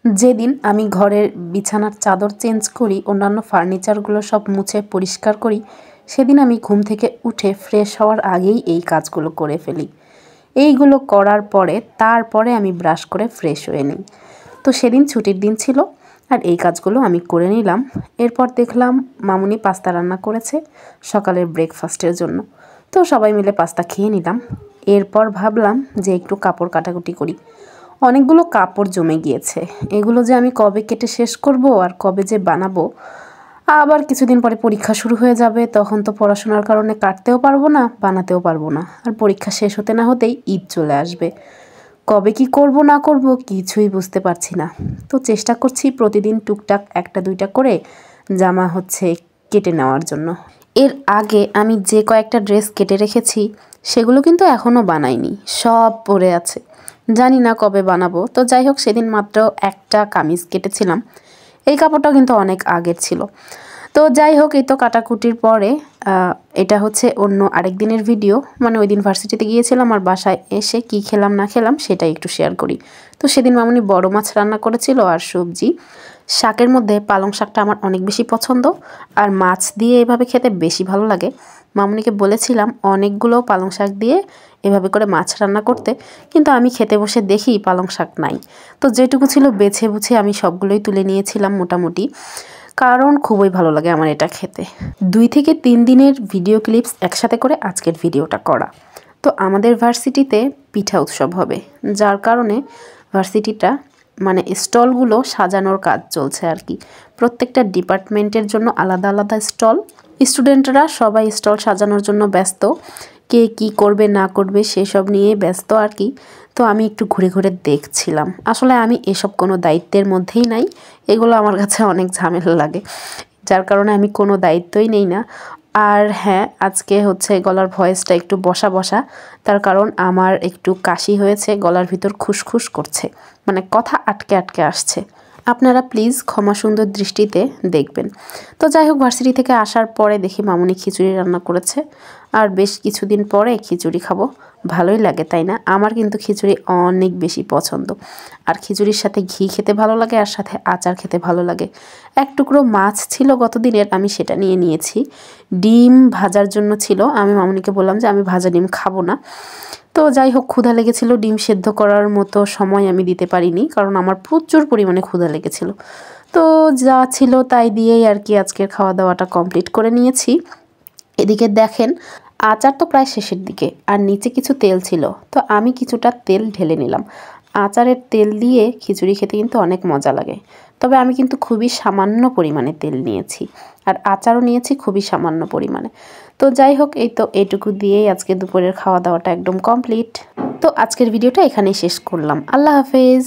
যেদিন আমি ঘরের বিছানার চাদর চেঞ্জ করি, অন্যান্য ফার্নিচারগুলো সব মুছে পরিষ্কার করি, সেদিন আমি ঘুম থেকে উঠে ফ্রেশ হওয়ার আগেই এই কাজগুলো করে ফেলি। এইগুলো করার পরে তারপরে আমি ব্রাশ করে ফ্রেশ হয়ে নিই। তো সেদিন ছুটির দিন ছিল আর এই কাজগুলো আমি করে নিলাম। এরপর দেখলাম মামুনি পাস্তা রান্না করেছে সকালের ব্রেকফাস্টের জন্য। তো সবাই মিলে পাস্তা খেয়ে নিলাম। এরপর ভাবলাম যে একটু কাপড় কাটাকুটি করি। অনেকগুলো কাপড় জমে গিয়েছে, এগুলো যে আমি কবে কেটে শেষ করব আর কবে যে বানাবো। আবার কিছুদিন পরে পরীক্ষা শুরু হয়ে যাবে, তখন তো পড়াশোনার কারণে কাটতেও পারবো না, বানাতেও পারবো না। আর পরীক্ষা শেষ হতে না হতেই ঈদ চলে আসবে। কবে কি করব না করব কিছুই বুঝতে পারছি না। তো চেষ্টা করছি প্রতিদিন টুকটাক একটা দুইটা করে জামা কেটে নেওয়ার জন্য। এর আগে আমি যে কয়েকটা ড্রেস কেটে রেখেছি সেগুলো কিন্তু এখনও বানাইনি, সব পড়ে আছে। জানি না কবে বানাবো। তো যাই হোক, সেদিন মাত্র একটা কামিজ কেটেছিলাম। এই কাপড়টাও কিন্তু অনেক আগের ছিল। তো যাই হোক, এই তো কাটাকুটির পরে এটা অন্য আরেক দিনের ভিডিও। মানে ওই দিন ভার্সিটিতে গিয়েছিলাম আর বাসায় এসে কি খেলাম না খেলাম সেটাই একটু শেয়ার করি। তো সেদিন মামুনি বড় মাছ রান্না করেছিল আর সবজি। শাকের মধ্যে পালং শাকটা আমার অনেক বেশি পছন্দ, আর মাছ দিয়ে এভাবে খেতে বেশি ভালো লাগে। মামুনিকে বলেছিলাম অনেকগুলো পালং শাক দিয়ে এভাবে করে মাছ রান্না করতে, কিন্তু আমি খেতে বসে দেখি পালং শাক নাই। তো যেটুকু ছিল বেছে বুছে আমি সবগুলোই তুলে নিয়েছিলাম মোটামুটি, কারণ খুবই ভালো লাগে আমার এটা খেতে। 2 থেকে 3 দিনের ভিডিও ক্লিপস একসাথে করে আজকের ভিডিওটা করা। তো আমাদের ভার্সিটিতে পিঠা উৎসব হবে, যার কারণে ভার্সিটিটা মানে স্টলগুলো সাজানোর কাজ চলছে আর কি। প্রত্যেকটা ডিপার্টমেন্টের জন্য আলাদা আলাদা স্টল। স্টুডেন্টরা সবাই স্টল সাজানোর জন্য ব্যস্ত, কে কি করবে না করবে সেসব নিয়ে ব্যস্ত আর কি। তো আমি একটু ঘুরে ঘুরে দেখছিলাম। আসলে আমি এসব কোনো দায়িত্বের মধ্যেই নাই, এগুলো আমার কাছে অনেক ঝামেলা লাগে, যার কারণে আমি কোনো দায়িত্বই নেই না। আর হ্যাঁ, আজকে গলার ভয়েসটা একটু বসা বসা, তার কারণ আমার একটু কাশি হয়েছে, গলার ভিতর খুসখুস করছে, মানে কথা আটকে আটকে আসছে। আপনারা প্লিজ ক্ষমা সুন্দর দৃষ্টিতে দেখবেন। তো যাই হোক, ভার্সিটি থেকে আসার পরে দেখি মামুনি খিচুড়ি রান্না করেছে, আর বেশ কিছুদিন পরে খিচুড়ি খাবো। ভালোই লাগে, তাই না? আমার কিন্তু খিচুড়ি অনেক বেশি পছন্দ। আর খিচুড়ির সাথে ঘি খেতে ভালো লাগে, আর সাথে আচার খেতে ভালো লাগে। এক টুকরো মাছ ছিল গতদিনের, আমি সেটা নিয়ে নিয়েছি। ডিম ভাজার জন্য ছিল, আমি মামুনিকে বললাম যে আমি ভাজা ডিম খাবো না। তো যাই হোক, ক্ষুধা লেগেছিল, ডিম সেদ্ধ করার মতো সময় আমি দিতে পারিনি, কারণ আমার প্রচুর পরিমাণে ক্ষুধা লেগেছিল। তো যা ছিল তাই দিয়েই আর কি আজকের খাওয়া দাওয়াটা কমপ্লিট করে নিয়েছি। এদিকে দেখেন, আচার তো প্রায় শেষের দিকে, আর নিচে কিছু তেল ছিল, তো আমি কিছুটা তেল ঢেলে নিলাম। আচারের তেল দিয়ে খিচুড়ি খেতে কিন্তু অনেক মজা লাগে, তবে আমি কিন্তু খুবই সামান্য পরিমাণে তেল নিয়েছি, আর আচারও নিয়েছি খুবই সামান্য পরিমাণে। তো যাই হোক, এই তো এইটুকু দিয়েই আজকে দুপুরের খাওয়া দাওয়াটা একদম কমপ্লিট। তো আজকের ভিডিওটা এখানেই শেষ করলাম। আল্লাহ হাফেজ।